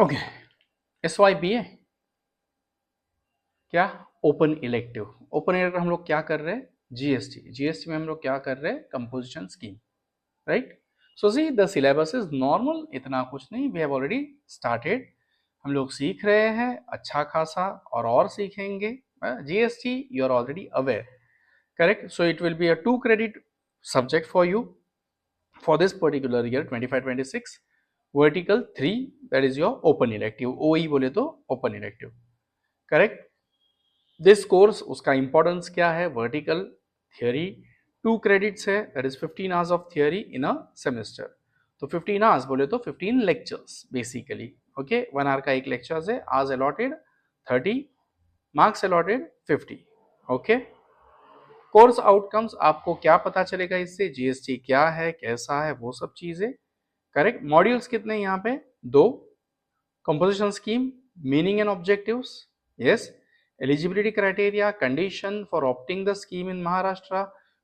Okay, SYBA क्या? Open elective. Open elective हम लोग क्या कर रहे हैं? जीएसटी में हम लोग क्या कर रहे हैं? Composition scheme, right? So see the syllabus is normal, इतना कुछ नहीं, वी हैव ऑलरेडी स्टार्टेड। हम लोग सीख रहे हैं अच्छा खासा और सीखेंगे। GST you are already aware, correct? So it will be a 2 credit subject for you for this particular year 25-26. Vertical 3, that is your open elective, OE बोले तो open elective, correct? This course, उसका importance क्या है? Vertical theory 2 credits है, that is 15 hours of theory in a semester. तो 15 hours बोले तो 15 lectures basically, okay? 1 hour का एक लेक्चर है, hours allotted 30, marks allotted 50, okay? Course outcomes आपको क्या पता चलेगा इससे? जीएसटी क्या है, कैसा है, वो सब चीजें, करेक्ट? मॉड्यूल्स कितने यहाँ पे? 2। Composition scheme, meaning and objectives, yes. Eligibility criteria, condition for opting the scheme in Maharashtra,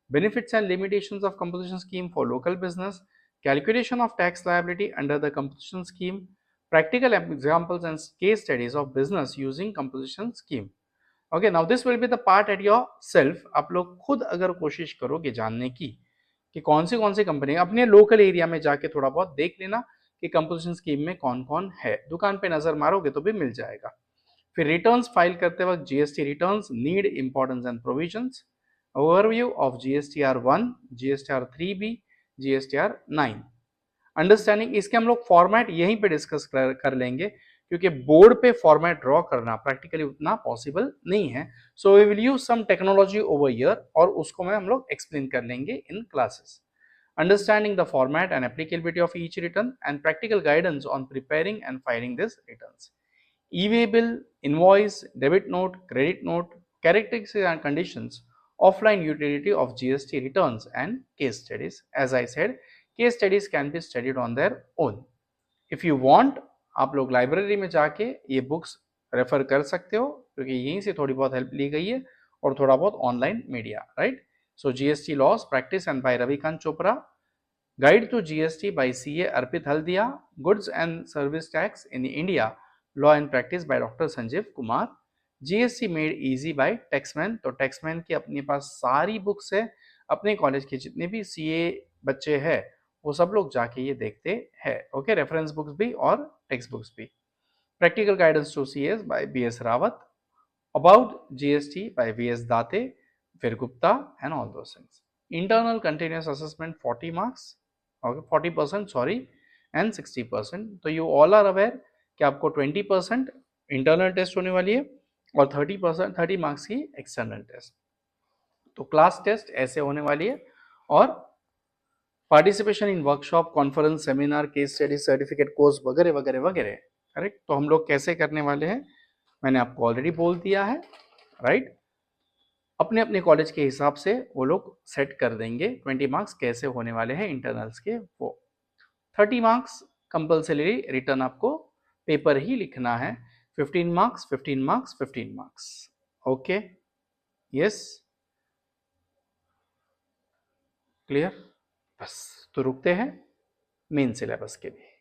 benefits and limitations of composition scheme for local business, calculation of tax liability under the composition scheme, practical examples and case studies of business using composition scheme. Okay, now this will be the part at yourself. आप लोग खुद अगर कोशिश करोगे जानने की कि कौन सी कंपनी, अपने लोकल एरिया में जाके थोड़ा बहुत देख लेना कि कंपोजिशन स्कीम में कौन कौन है, दुकान पे नजर मारोगे तो भी मिल जाएगा। फिर रिटर्न्स फाइल करते वक्त GST returns, need, importance and provisions, overview of GSTR 1, GSTR 3B, GSTR 9, understanding. इसके हम लोग फॉर्मेट यहीं पे डिस्कस कर लेंगे क्योंकि बोर्ड पे फॉर्मेट ड्रॉ करना प्रैक्टिकली उतना पॉसिबल नहीं है। So we will use some technology over here और उसको में हम लोग एक्सप्लेन कर लेंगे इन classes. Understanding the format and applicability of each return and practical guidance on preparing and filing these returns. E-way bill, invoice, debit note, credit note, characteristics and conditions, offline utility of GST returns and case studies. As I said, case studies can be studied on their own. If you want, आप लोग library में जाके ये books refer कर सकते हो क्योंकि यहीं से थोड़ी बहुत हेल्प ली गई है और थोड़ा बहुत online media, right? So GST laws practice and by Ravikant Chopra, guide to GST by CA Arpit Haldia, goods and service tax in India, law and practice by Dr. Sanjeev Kumar, GST made easy by Taxman। तो Taxman की अपने पास सारी books है, अपने college के जितने भी CA बच्चे हैं वो सब लोग जाके ये देखते हैं, ओके? रेफरेंस बुक्स भी और टेक्स्ट बुक्स भी। Practical guidance to CAs by BS Rawat, about GST by VS Date, Vir Gupta and all those things. Internal continuous assessment 40 marks, okay, 40% sorry, and 60%। तो you all are aware कि आपको 20% internal test होने वाली है और 30 marks की external test. तो class test ऐसे होने वाली है और participation in workshop, conference, seminar, case study, certificate, course वगैरह वगैरह वगैरह, करेक्ट? तो हम लोग कैसे करने वाले हैं मैंने आपको ऑलरेडी बोल दिया है, राइट? अपने अपने कॉलेज के हिसाब से वो लोग सेट कर देंगे 20 मार्क्स कैसे होने वाले हैं इंटरनल्स के। वो 30 मार्क्स कंपल्सरी रिटर्न आपको पेपर ही लिखना है, 15 marks 15 marks 15 marks, okay? Yes, clear? बस तो रुकते हैं मेन सिलेबस के लिए।